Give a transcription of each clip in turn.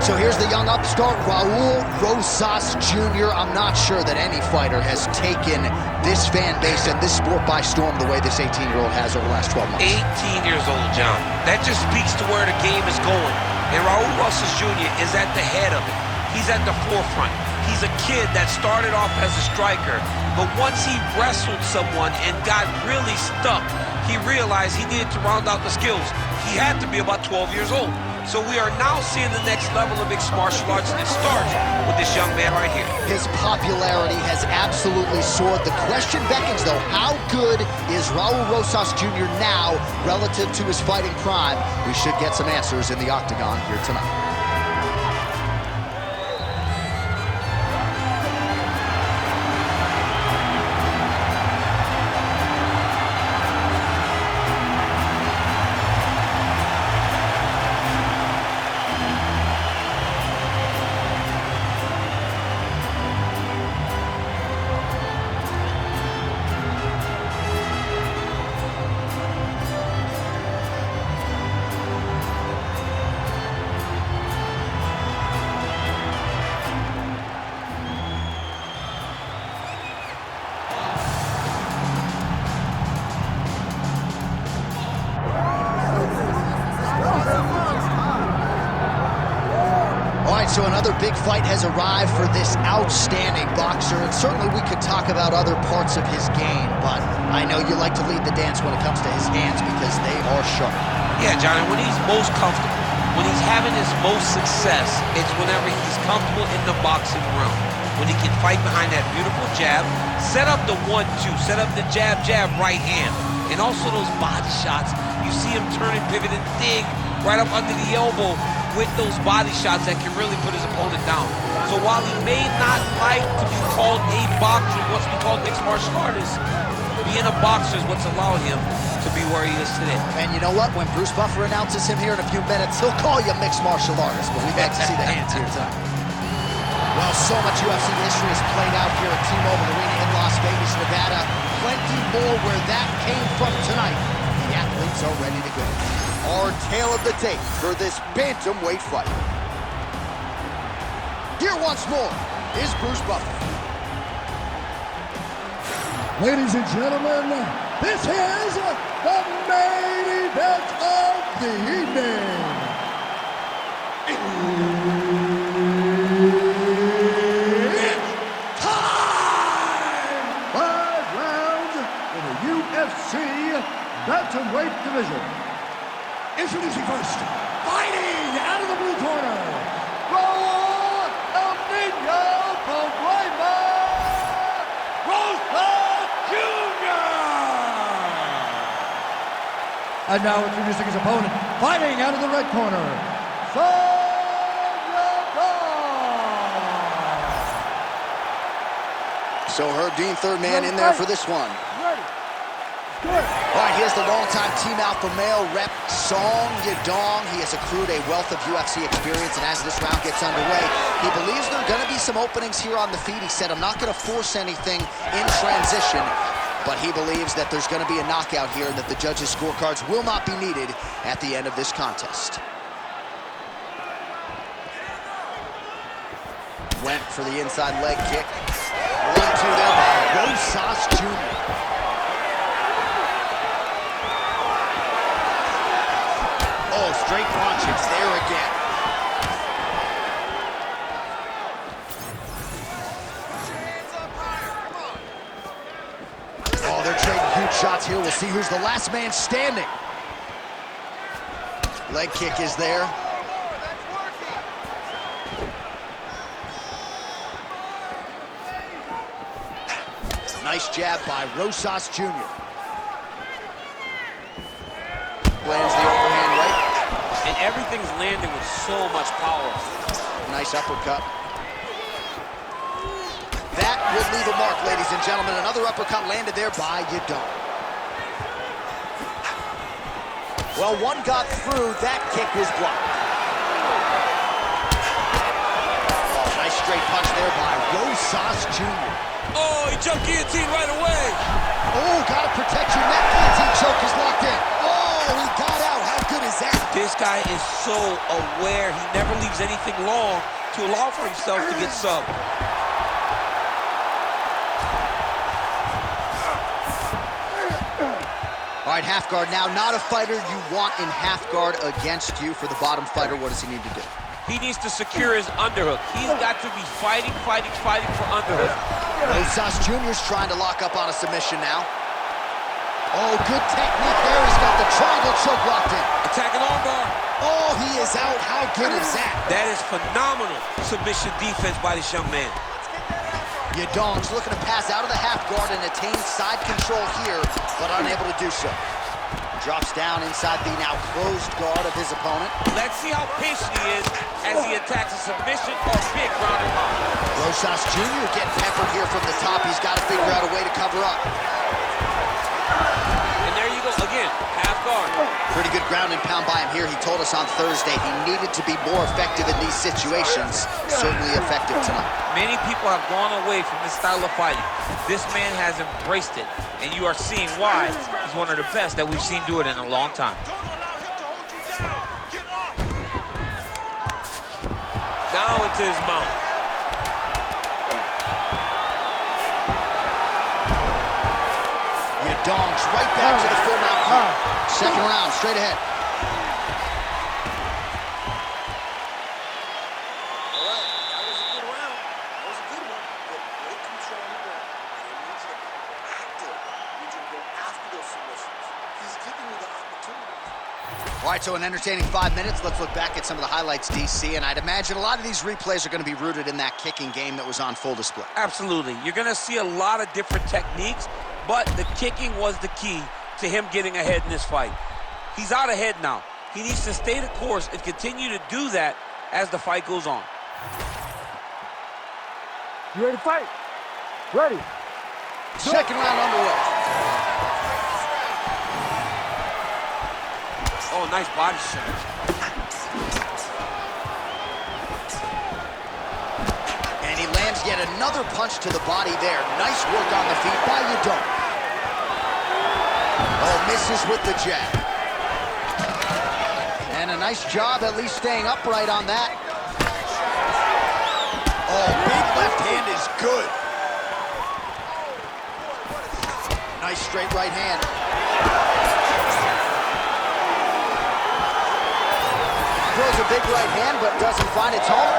right, so here's the young upstart, Raul Rosas Jr. I'm not sure that any fighter has taken this fan base and this sport by storm the way this 18-year-old has over the last 12 months. 18 years old, John. That just speaks to where the game is going. And Raul Rosas Jr. is at the head of it. He's at the forefront. He's a kid that started off as a striker, but once he wrestled someone and got really stuck, he realized he needed to round out the skills. He had to be about 12 years old. So we are now seeing the next level of mixed martial arts, and it starts with this young man right here. His popularity has absolutely soared. The question beckons, though, how good is Raul Rosas Jr. now relative to his fighting prime? We should get some answers in the octagon here tonight. So another big fight has arrived for this outstanding boxer, and certainly we could talk about other parts of his game, but I know you like to lead the dance when it comes to his hands because they are sharp. Yeah, Johnny, when he's most comfortable, when he's having his most success, it's whenever he's comfortable in the boxing room. When he can fight behind that beautiful jab, set up the 1-2, set up the jab, right hand, and also those body shots. You see him turn and pivot and dig right up under the elbow with those body shots that can really put his opponent down. So while he may not like to be called a boxer, he wants to be called mixed martial artist, being a boxer is what's allowed him to be where he is today. And you know what? When Bruce Buffer announces him here in a few minutes, he'll call you mixed martial artist, but we'd like to see the hands here tonight. Well, so much UFC history has played out here at T-Mobile Arena in Las Vegas, Nevada. Plenty more where that came from tonight. The athletes are ready to go. Our tale of the tape for this bantamweight fight. Here once more is Bruce Buffer. Ladies and gentlemen, this is the main event of the evening. It's time! 5 rounds in the UFC bantamweight division. Introducing first, fighting out of the blue corner, Raul Rosas Jr. And now introducing his opponent, fighting out of the red corner, Song Yadong. So Herb Dean, third man in there for this one. All right, here's the longtime Team Alpha male rep, Song Yadong. He has accrued a wealth of UFC experience, and as this round gets underway, he believes there are going to be some openings here on the feet. He said, I'm not going to force anything in transition, but he believes that there's going to be a knockout here, that the judges' scorecards will not be needed at the end of this contest. Went for the inside leg kick. 1-2 there by Rosas Jr. Oh, straight punch, it's there again. Oh, they're trading huge shots here. We'll see who's the last man standing. Leg kick is there. Nice jab by Rosas Jr. Lands the overhand right. And everything's landing with so much power. Nice uppercut. That would leave a mark, ladies and gentlemen. Another uppercut landed there by Yadong. Well, one got through. That kick was blocked. Oh, nice straight punch there by Rosas Jr. Oh, he jumped guillotine right away. Oh, gotta protect your neck. Guillotine choke is locked in. Oh, he got out. How good is is that? This guy is so aware. He never leaves anything long to allow for himself to get subbed. All right, half guard now. Not a fighter you want in half guard against you. For the bottom fighter, what does he need to do? He needs to secure his underhook. He's got to be fighting for underhook. Rosas Jr.'s trying to lock up on a submission now. Oh, good technique there. He's got the triangle choke locked in. Attacking armbar. Oh, he is out. How good is that? That is phenomenal submission defense by this young man. Yadong's looking to pass out of the half guard and attain side control here, but unable to do so. Drops down inside the now closed guard of his opponent. Let's see how patient he is as he attacks a submission or big ground and pound. Rosas Jr. getting peppered here from the top. He's got to figure out a way to cover up. And there you go, again, half guard. Pretty good ground and pound by him here. He told us on Thursday he needed to be more effective in these situations. Certainly effective tonight. Many people have gone away from this style of fighting. This man has embraced it, and you are seeing why he's one of the best that we've seen do it in a long time. Now into his mount. Yadong's right back to the full mount. Second round, straight ahead. All right, so an entertaining 5 minutes. Let's look back at some of the highlights, DC, and I'd imagine a lot of these replays are going to be rooted in that kicking game that was on full display. Absolutely. You're going to see a lot of different techniques, but the kicking was the key to him getting ahead in this fight. He's out ahead now. He needs to stay the course and continue to do that as the fight goes on. You ready to fight? Ready. Second round underway. Oh, nice body shot. And he lands yet another punch to the body there. Nice work on the feet by Yadong. Oh, misses with the jab. And a nice job at least staying upright on that. Oh, big left hand is good. Nice straight right hand. Throws a big right hand, but doesn't find its home.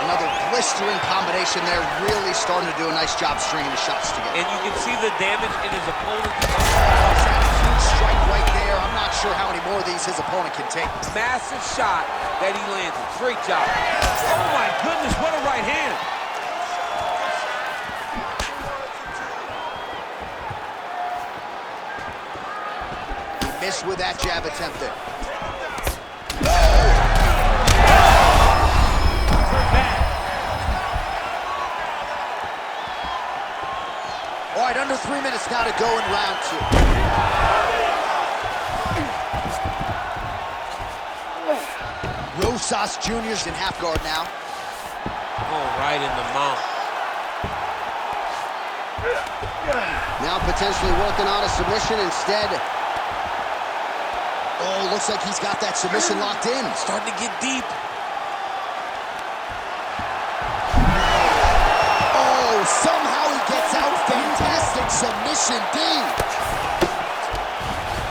Another blistering combination there, really starting to do a nice job stringing the shots together. And you can see the damage in his opponent. Huge strike right there. I'm not sure how many more of these his opponent can take. Massive shot that he landed. Great job. Oh my goodness, what a right hand. He missed with that jab attempt there. All right, under 3 minutes now to go in round two. Rosas Jr.'s in half guard now. Oh, right in the mount. Now potentially working on a submission instead. Oh, looks like he's got that submission locked in. Starting to get deep. Oh, somehow he gets out. Fantastic submission, D.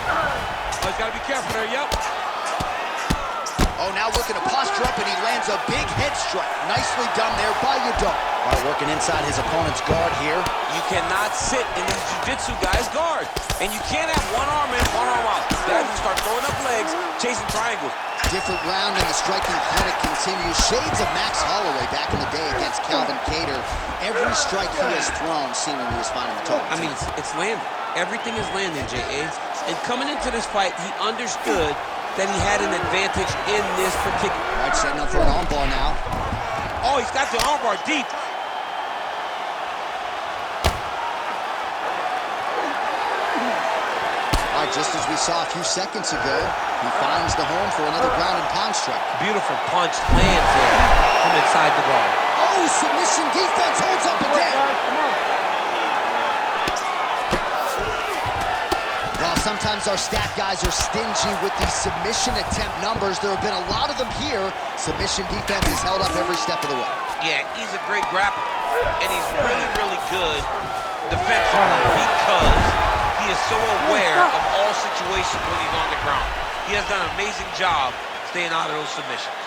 Oh, he's got to be careful there, yep. Oh, now looking to posture up, and he lands a big head strike. Nicely done there by Yadong. All right, working inside his opponent's guard here. You cannot sit in these jiu-jitsu guys' guard. And you can't have one arm in, one arm out. Guys will start throwing up legs, chasing triangles. Different round, and the striking clinic continues. Shades of Max Holloway back in the day against Calvin Kattar. Every strike he has thrown seemingly is finding the target. I mean, it's landing. Everything is landing, J.A. And coming into this fight, he understood that he had an advantage in this particular... All right, setting up for an armbar now. Oh, he's got the armbar deep. All right, just as we saw a few seconds ago, he finds the home for another ground and pound strike. Beautiful punch lands there from inside the guard. Oh, submission defense holds up again. Well, sometimes our stat guys are stingy with the submission attempt numbers. There have been a lot of them here. Submission defense is held up every step of the way. Yeah, he's a great grappler, and he's really, really good defensively because he is so aware of all situations when he's on the ground. He has done an amazing job staying out of those submissions.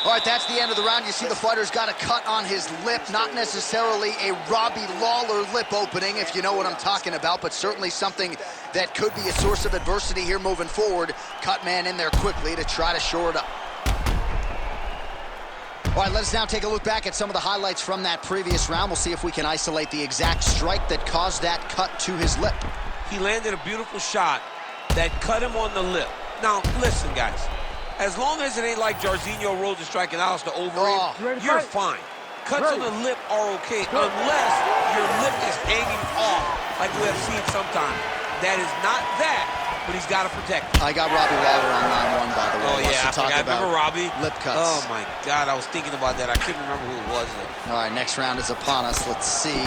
All right, that's the end of the round. You see the fighter's got a cut on his lip, not necessarily a Robbie Lawler lip opening, if you know what I'm talking about, but certainly something that could be a source of adversity here moving forward. Cut man in there quickly to try to shore it up. All right, let us now take a look back at some of the highlights from that previous round. We'll see if we can isolate the exact strike that caused that cut to his lip. He landed a beautiful shot that cut him on the lip. Now, listen, guys. As long as it ain't like Jairzinho rolled the strike and Alistair over it, you're fine. Cuts on the lip are okay, unless your lip is hanging off, like we have seen sometimes. That is not that, but he's got to protect it. I got Robbie Lawler on 9-1, by the way. Oh, yeah, I remember Robbie. Lip cuts. Oh, my God, I was thinking about that. I couldn't remember who it was, though. All right, next round is upon us. Let's see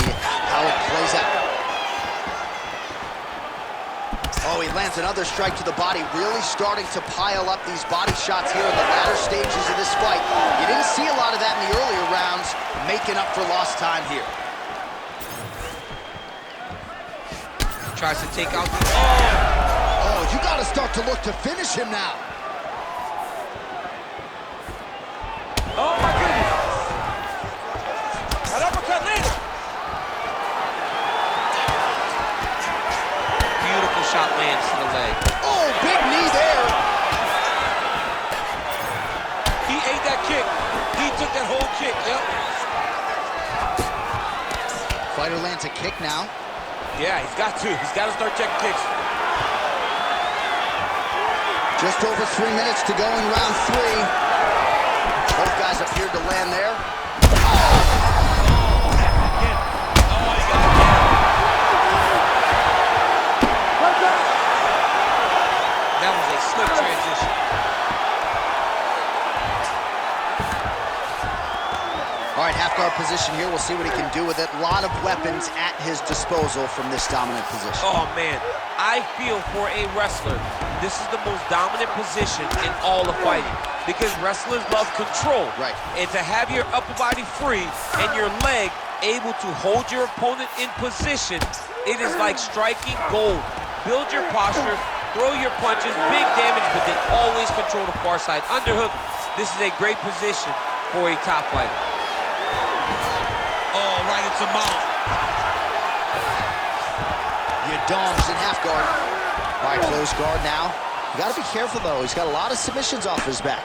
how it plays out. Oh, he lands another strike to the body, really starting to pile up these body shots here in the latter stages of this fight. You didn't see a lot of that in the earlier rounds, making up for lost time here. Tries to take out the... Oh, you got to start to look to finish him now. Oh, my goodness. An uppercut landed. Beautiful shot lands to the leg. Oh, big knee there. He ate that kick. He took that whole kick, yep. Fighter lands a kick now. Yeah, he's got to. He's got to start checking kicks. Just over 3 minutes to go in round 3. Both guys appeared to land there. That was a slick transition. All right, half guard position here. We'll see what he can do with it. A lot of weapons at his disposal from this dominant position. Oh, man. I feel for a wrestler, this is the most dominant position in all of fighting because wrestlers love control. Right. And to have your upper body free and your leg able to hold your opponent in position, it is like striking gold. Build your posture, throw your punches, big damage, but then always control the far side. Underhook, this is a great position for a top fighter. Oh, right into mount. Yadong's in half guard. All right, close guard now. You got to be careful, though. He's got a lot of submissions off his back.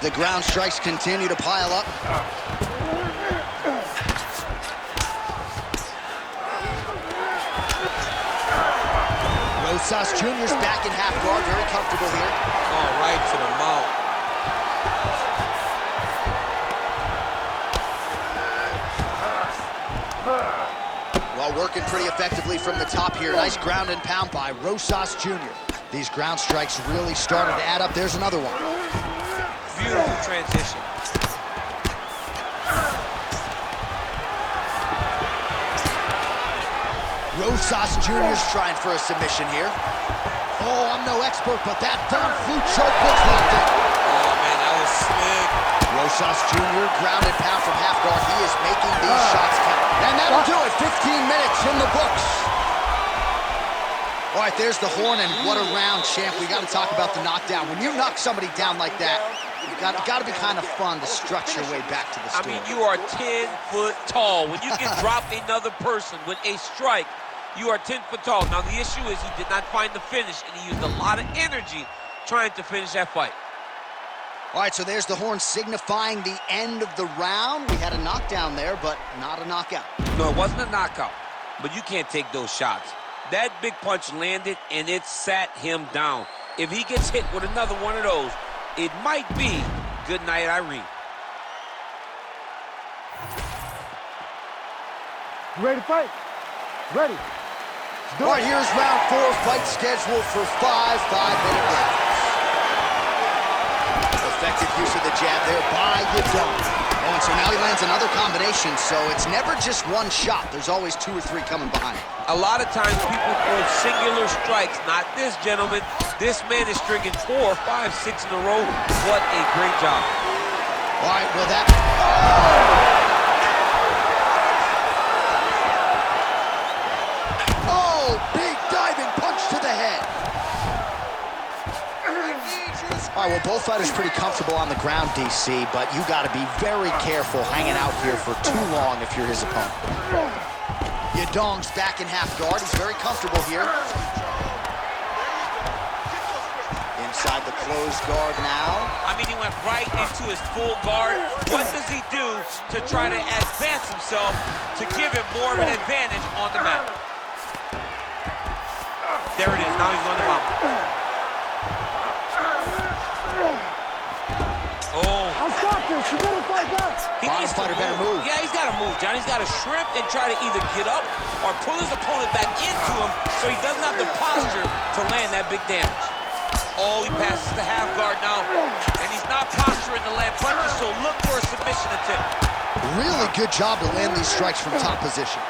The ground strikes continue to pile up. Rosas Jr.'s back in half guard, very comfortable here. Oh, right to the mouth. Well, working pretty effectively from the top here. Nice ground and pound by Rosas Jr. These ground strikes really started to add up. There's another one. Beautiful transition. Rosas Jr.'s trying for a submission here. Oh, I'm no expert, but that Don Flu choke looks locked in. Oh, man, that was slick. Rosas Jr. ground and pound from half guard. He is making these shots count. And that'll do it. 15 minutes in the books. All right, there's the horn, and what a round, champ. We got to talk about the knockdown. When you knock somebody down like that, you've got to be kind of fun to strut your way back to the stool. I mean, you are 10 foot tall. When you can drop another person with a strike, you are 10 foot tall. Now, the issue is he did not find the finish, and he used a lot of energy trying to finish that fight. All right, so there's the horn signifying the end of the round. We had a knockdown there, but not a knockout. No, it wasn't a knockout, but you can't take those shots. That big punch landed, and it sat him down. If he gets hit with another one of those, it might be good night, Irene. You ready to fight? Ready. All right, here's round 4, fight scheduled for 5 5-minute rounds. Effective use of the jab there by Yadong. Oh, and so now he lands another combination, so it's never just one shot. There's always 2 or 3 coming behind. A lot of times people throw singular strikes. Not this gentleman. This man is stringing 4, 5, 6 in a row. What a great job. All right, well that... Oh, big diving punch to the head. All right, well, both fighters pretty comfortable on the ground, DC, but you got to be very careful hanging out here for too long if you're his opponent. Yadong's back in half guard. He's very comfortable here. Inside the closed guard now. I mean, he went right into his full guard. What does he do to try to advance himself to give him more of an advantage on the mat? There it is. Now he's on the mountain. Oh. I'll stop this. You better fight back. He needs to move. Yeah, he's got to move, John. He's got to shrimp and try to either get up or pull his opponent back into him so he doesn't have the posture to land that big damage. Oh, he passes the half guard now, and he's not posturing to land punches, so look for a submission attempt. Really good job to land these strikes from top position.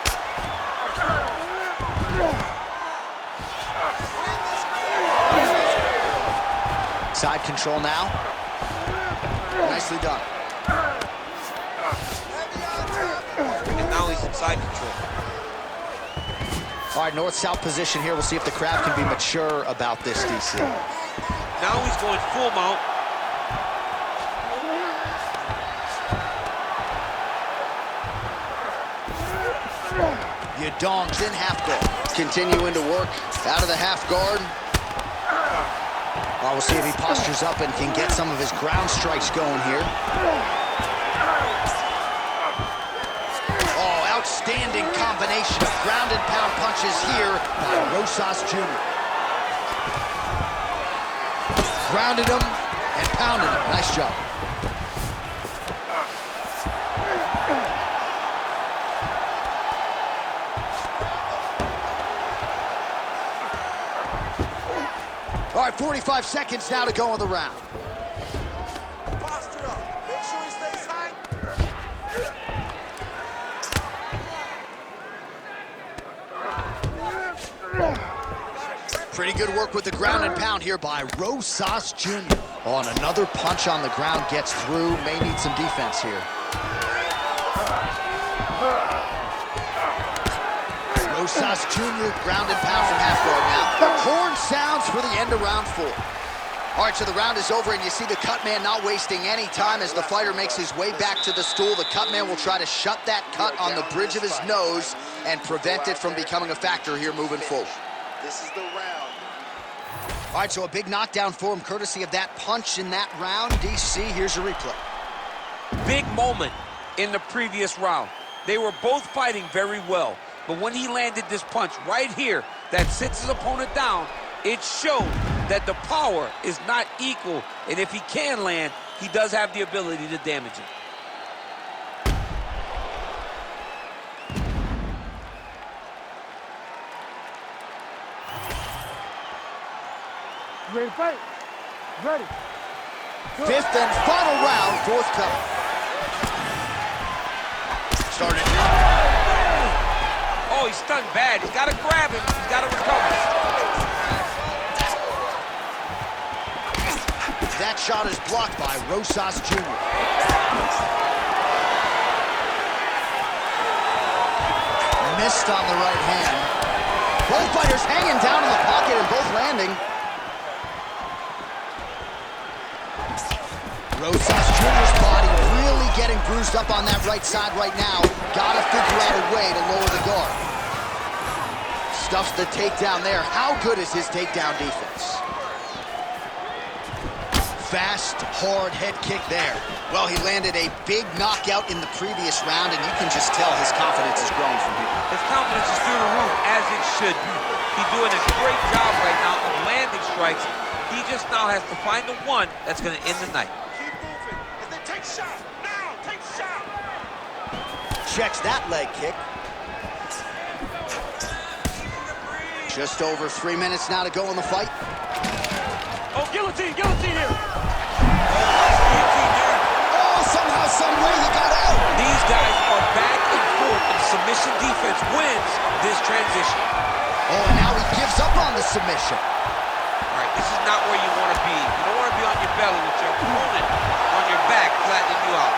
Side control now. Nicely done. And now he's in side control. All right, north-south position here. We'll see if the crowd can be mature about this, DC. Now he's going full mount. Yadong's in half guard. Continuing to work out of the half guard. We'll see if he postures up and can get some of his ground strikes going here. Oh, outstanding combination of ground and pound punches here by Rosas Jr. Grounded him and pounded him. Nice job. All right, 45 seconds now to go in the round. Posture up. Make sure he stays high. Pretty good work with the ground and pound here by Rosas Jr. On another punch on the ground gets through. May need some defense here. Rosas Jr. ground and pound from half guard now. Horn sounds for the end of round 4. All right, so the round is over, and you see the cut man not wasting any time as the fighter makes his way back to the stool. The cut man will try to shut that cut on the bridge of his nose and prevent it from becoming a factor here moving forward. This is the round. All right, so a big knockdown for him courtesy of that punch in that round. DC, here's a replay. Big moment in the previous round. They were both fighting very well. But when he landed this punch right here that sits his opponent down, it showed that the power is not equal. And if he can land, he does have the ability to damage it. You ready to fight? Ready. Good. 5th and final round, 4th coming. Started. Oh, he's stunned bad. He's got to grab him. He's got to recover. That shot is blocked by Rosas Jr. Missed on the right hand. Both fighters hanging down in the pocket and both landing. Rosas Jr.'s body really getting bruised up on that right side right now. Gotta figure out a way to lower the guard. Stuffs the takedown there. How good is his takedown defense? Fast, hard head kick there. Well, he landed a big knockout in the previous round, and you can just tell his confidence is growing from here. His confidence is through the roof, as it should be. He's doing a great job right now of landing strikes. He just now has to find the one that's going to end the night. Keep moving. As they take shot. Now, take shot. Checks that leg kick. Just over 3 minutes now to go in the fight. Oh, guillotine here. Oh, somehow some way he got out. These guys are back and forth, and submission defense wins this transition. Oh, and now he gives up on the submission. All right, this is not where you want to be. You don't want to be on your belly with your opponent on your back, flattening you out.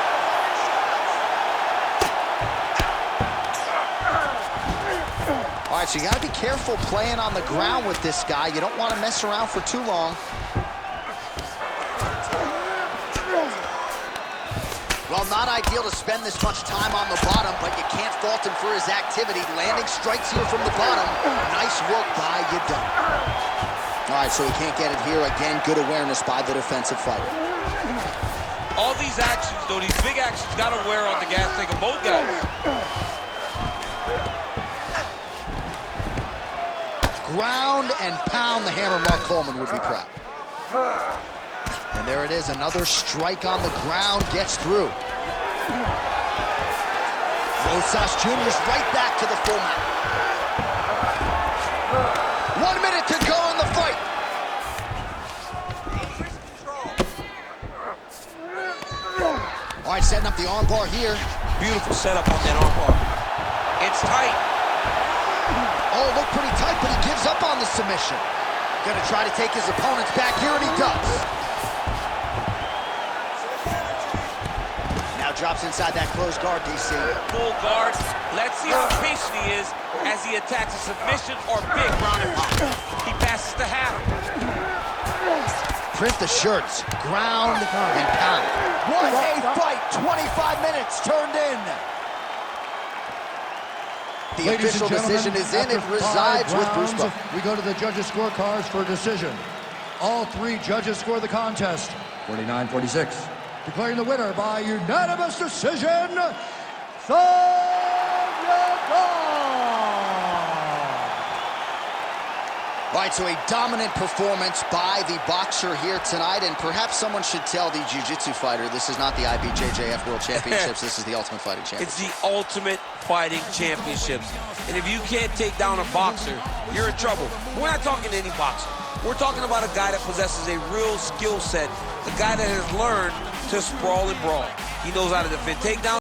All right, so you got to be careful playing on the ground with this guy. You don't want to mess around for too long. Well, not ideal to spend this much time on the bottom, but you can't fault him for his activity. Landing strikes here from the bottom. Nice work by Yadong. All right, so he can't get it here. Again, good awareness by the defensive fighter. All these actions, though, these big actions, got to wear on the gas tank of both guys. Ground and pound, the hammer. Mark Coleman would be proud. And there it is, another strike on the ground, gets through. Rosas Jr.'s right back to the full mount. 1 minute to go in the fight. All right, setting up the armbar here. Beautiful setup on that armbar. It's tight. Oh, looked pretty tight, but he gives up on the submission. Gonna try to take his opponents back here, and he does. Now drops inside that closed guard, DC. Full guard. Let's see how patient he is as he attacks a submission or big ground and pound. He passes the hammer. Print the shirts, ground and pound. What a fight, 25 minutes turned in. The official decision is in. It resides with Bruce Buffer. We go to the judges' scorecards for a decision. All three judges score the contest 49-46. Declaring the winner by unanimous decision, Song Yadong. All right, so a dominant performance by the boxer here tonight, and perhaps someone should tell the jiu-jitsu fighter this is not the IBJJF World Championships, this is the Ultimate Fighting Championship. It's the Ultimate Fighting Championships. And if you can't take down a boxer, you're in trouble. We're not talking any boxer. We're talking about a guy that possesses a real skill set, a guy that has learned to sprawl and brawl. He knows how to defend takedowns.